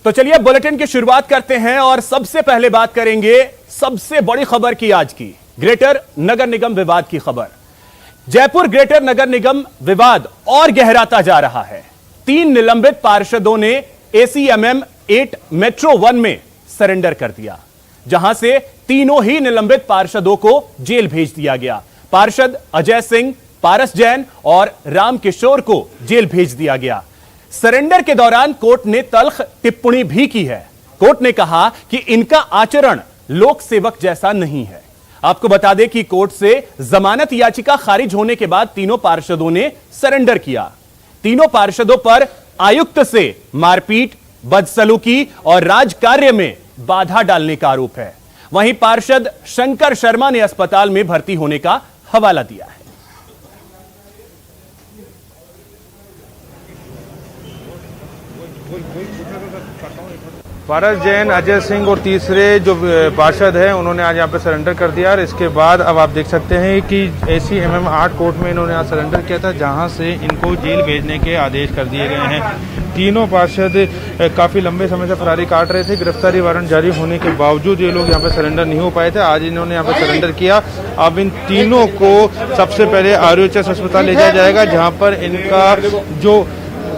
तो चलिए बुलेटिन की शुरुआत करते हैं और सबसे पहले बात करेंगे सबसे बड़ी खबर की, आज की ग्रेटर नगर निगम विवाद की खबर। जयपुर ग्रेटर नगर निगम विवाद और गहराता जा रहा है। 3 निलंबित पार्षदों ने ACMM 8 मेट्रो 1 में सरेंडर कर दिया, जहां से तीनों ही निलंबित पार्षदों को जेल भेज दिया गया। पार्षद अजय सिंह, पारस जैन और राम किशोर को जेल भेज दिया गया। सरेंडर के दौरान कोर्ट ने तल्ख टिप्पणी भी की है। कोर्ट ने कहा कि इनका आचरण लोक सेवक जैसा नहीं है। आपको बता दें कि कोर्ट से जमानत याचिका खारिज होने के बाद तीनों पार्षदों ने सरेंडर किया। तीनों पार्षदों पर आयुक्त से मारपीट, बदसलूकी और राजकार्य में बाधा डालने का आरोप है। वहीं पार्षद शंकर शर्मा ने अस्पताल में भर्ती होने का हवाला दिया है। पारस जैन, अजय सिंह और तीसरे जो पार्षद हैं उन्होंने आज यहाँ पे सरेंडर कर दिया। और इसके बाद अब आप देख सकते हैं कि ACMM 8 कोर्ट में इन्होंने आज सरेंडर किया था, जहाँ से इनको जेल भेजने के आदेश कर दिए गए हैं। तीनों पार्षद काफ़ी लंबे समय से फरारी काट रहे थे। गिरफ्तारी वारंट जारी होने के बावजूद ये लोग यहाँ पे सरेंडर नहीं हो पाए थे। आज इन्होंने यहाँ पे सरेंडर किया। अब इन तीनों को सबसे पहले RUHS अस्पताल ले जाया जाएगा, जहाँ पर इनका जो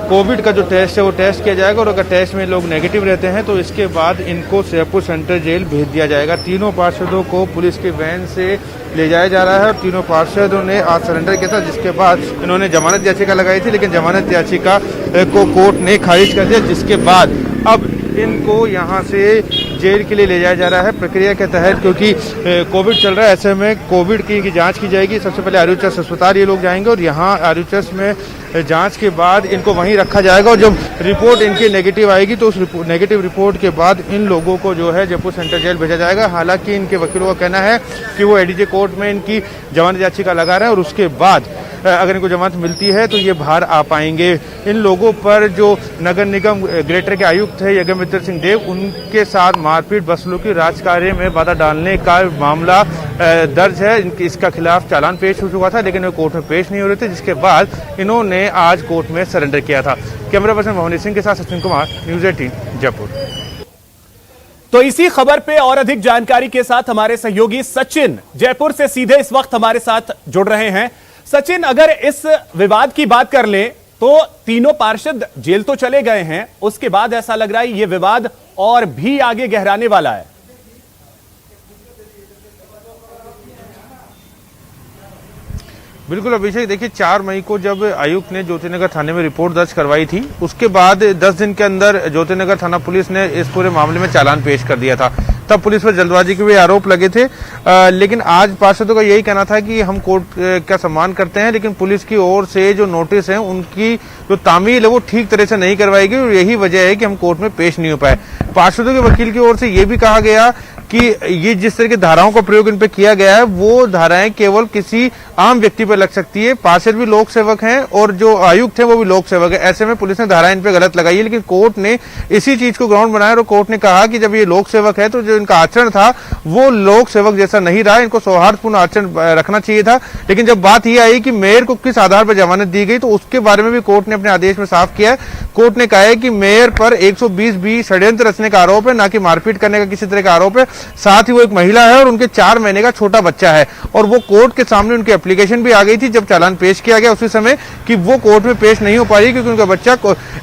कोविड का जो टेस्ट है वो टेस्ट किया जाएगा, और अगर टेस्ट में लोग नेगेटिव रहते हैं तो इसके बाद इनको शेरपुर सेंट्रल जेल भेज दिया जाएगा। तीनों पार्षदों को पुलिस की वैन से ले जाया जा रहा है और तीनों पार्षदों ने आज सरेंडर किया था, जिसके बाद इन्होंने जमानत याचिका लगाई थी, लेकिन जमानत याचिका को कोर्ट ने खारिज कर दिया, जिसके बाद अब इनको यहाँ से जेल के लिए ले जाया जा रहा है प्रक्रिया के तहत, क्योंकि कोविड चल रहा है। ऐसे में कोविड की जांच की जाएगी। सबसे पहले RUHS अस्पताल ये लोग जाएंगे और यहाँ RUHS में जांच के बाद इनको वहीं रखा जाएगा, और जब रिपोर्ट इनकी नेगेटिव आएगी तो उस नेगेटिव रिपोर्ट के बाद इन लोगों को जो है जयपुर सेंट्रल जेल भेजा जाएगा। हालांकि इनके वकीलों का कहना है कि वो ADJ कोर्ट में इनकी जमानत याचिका लगा रहे हैं और उसके बाद अगर इनको जमानत मिलती है तो ये बाहर आ पाएंगे। इन लोगों पर जो नगर निगम ग्रेटर के आयुक्त है यज्ञमित्र सिंह देव, उनके साथ मारपीट, बदसलूकी, राजकार्य में बाधा डालने का मामला दर्ज है। इसका खिलाफ चालान पेश हो चुका था, लेकिन वो कोर्ट में पेश नहीं हो रहे थे, जिसके बाद इन्होंने आज कोर्ट में सरेंडर किया था। कैमरा पर्सन भवनी सिंह के साथ सचिन कुमार, News 18 जयपुर। तो इसी खबर पे और अधिक जानकारी के साथ हमारे सहयोगी सचिन जयपुर से सीधे इस वक्त हमारे साथ जुड़ रहे हैं। सचिन, अगर इस विवाद की बात कर लें तो तीनों पार्षद जेल तो चले गए हैं, उसके बाद ऐसा लग रहा है ये विवाद और भी आगे गहराने वाला है। बिल्कुल अभिषेक, देखिए 4 मई को जब आयुक्त ने ज्योतिनगर थाने में रिपोर्ट दर्ज करवाई थी, उसके बाद 10 दिन के अंदर ज्योतिनगर थाना पुलिस ने इस पूरे मामले में चालान पेश कर दिया था। तब पुलिस पर जल्दबाजी के भी आरोप लगे थे, लेकिन आज पार्षदों का यही कहना था कि हम कोर्ट का सम्मान करते हैं, लेकिन पुलिस की ओर से जो नोटिस है उनकी जो तामील है वो ठीक तरह से नहीं करवाई गई, और यही वजह है कि हम कोर्ट में पेश नहीं हो पाए। पार्षदों के वकील की ओर से ये भी कहा गया कि ये जिस तरह की धाराओं का प्रयोग इन पे किया गया है वो धाराएं केवल किसी आम व्यक्ति पर लग सकती है। पार्षद भी लोक सेवक हैं और जो आयुक्त है वो भी लोक सेवक है। ऐसे में पुलिस ने धाराएं इन पे गलत लगाई है, लेकिन कोर्ट ने इसी चीज को ग्राउंड बनाया और कोर्ट ने कहा कि जब ये लोक सेवक है तो जो इनका आचरण था वो लोक सेवक जैसा नहीं रहा, इनको सौहार्दपूर्ण आचरण रखना चाहिए था। लेकिन जब बात यह आई कि मेयर को किस आधार पर जमानत दी गई तो उसके बारे में भी कोर्ट ने अपने आदेश में साफ किया है। कोर्ट ने कहा है कि मेयर पर 120B षड्यंत्र रचने का आरोप है, ना कि मारपीट करने का किसी तरह का आरोप है। साथ ही वो एक महिला है और उनके 4 महीने का छोटा बच्चा है, और वो कोर्ट के सामने उनकी एप्लीकेशन भी आ गई थी जब चालान पेश किया गया उसी समय कि वो कोर्ट में पेश नहीं हो पाई क्योंकि उनका बच्चा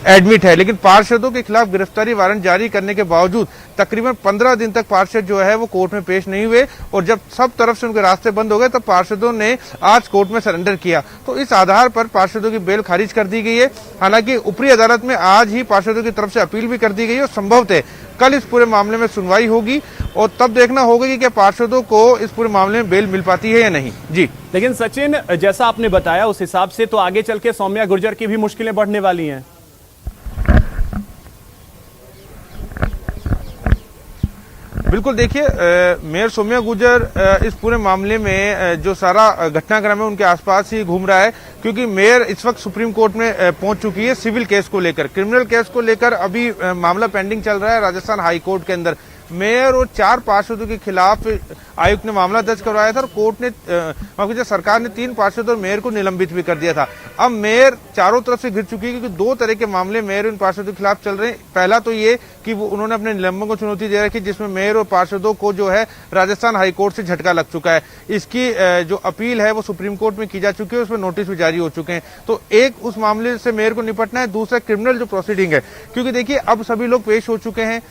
एडमिट है। लेकिन पार्षदों के खिलाफ गिरफ्तारी वारंट जारी करने के बावजूद तकरीबन 15 दिन तक पार्षद जो है वो कोर्ट में पेश नहीं हुए, और जब सब तरफ से उनके रास्ते बंद हो गए तब पार्षदों ने आज कोर्ट में सरेंडर किया। तो इस आधार पर पार्षदों की बेल खारिज कर दी गई है। हालांकि ऊपरी अदालत में आज ही पार्षदों की तरफ से अपील भी कर दी गई है और संभवतः कल इस पूरे मामले में सुनवाई होगी, और तब देखना होगा कि क्या पार्षदों को इस पूरे मामले में बेल मिल पाती है या नहीं। जी, लेकिन सचिन, जैसा आपने बताया उस हिसाब से तो आगे चल के सौम्या गुर्जर की भी मुश्किलें बढ़ने वाली हैं। बिल्कुल, देखिए मेयर सौम्या गुर्जर इस पूरे मामले में जो सारा घटनाक्रम है उनके आसपास ही घूम रहा है, क्योंकि मेयर इस वक्त सुप्रीम कोर्ट में पहुंच चुकी है सिविल केस को लेकर। क्रिमिनल केस को लेकर अभी मामला पेंडिंग चल रहा है राजस्थान हाई कोर्ट के अंदर। मेयर और 4 पार्षदों के खिलाफ आयुक्त ने मामला दर्ज करवाया था और कोर्ट ने सरकार ने 3 पार्षद और मेयर को निलंबित भी कर दिया था। अब मेयर चारों तरफ से घिर चुकी है क्योंकि 2 तरह के मामले मेयर इन पार्षदों के खिलाफ चल रहे हैं। पहला तो ये कि वो उन्होंने अपने निलंबन को चुनौती दे रखी, जिसमें मेयर और पार्षदों को जो है राजस्थान हाईकोर्ट से झटका लग चुका है। इसकी जो अपील है वो सुप्रीम कोर्ट में की जा चुकी है, उसमें नोटिस भी जारी हो चुके हैं। तो एक उस मामले से मेयर को निपटना है, दूसरा क्रिमिनल जो प्रोसीडिंग है, क्योंकि देखिए अब सभी लोग पेश हो चुके हैं,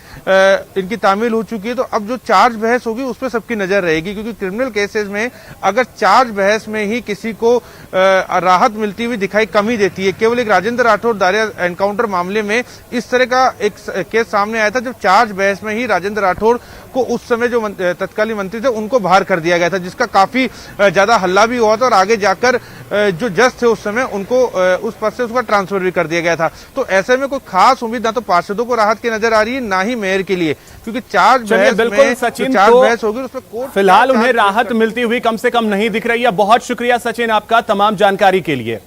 इनकी तामील हो चुकी है, तो अब जो चार्ज बहस होगी उस पर सबकी नजर रहेगी, क्योंकि क्रिमिनल केसेस में अगर चार्ज बहस में ही किसी को राहत मिलती हुई दिखाई कम ही देती है। केवल एक राजेंद्र राठौर दारिया एनकाउंटर मामले में इस तरह का एक केस सामने आया था, जब चार्ज बहस में ही राजेंद्र राठौर को उस समय जो तत्कालीन मंत्री थे उनको बाहर कर दिया गया था, जिसका काफी ज्यादा हल्ला भी हुआ था और आगे जाकर जो जज थे उस समय उनको उस पद से उसका ट्रांसफर भी कर दिया गया था। तो ऐसे में कोई खास उम्मीद ना तो पार्षदों को राहत की नजर आ रही है, ना ही मेयर के लिए, क्योंकि चार्ज बहस बिल्कुल सचिन, बहस होगी उसमें कोर्ट फिलहाल उन्हें राहत मिलती हुई कम से कम नहीं दिख रही है। बहुत शुक्रिया सचिन आपका तमाम जानकारी के लिए।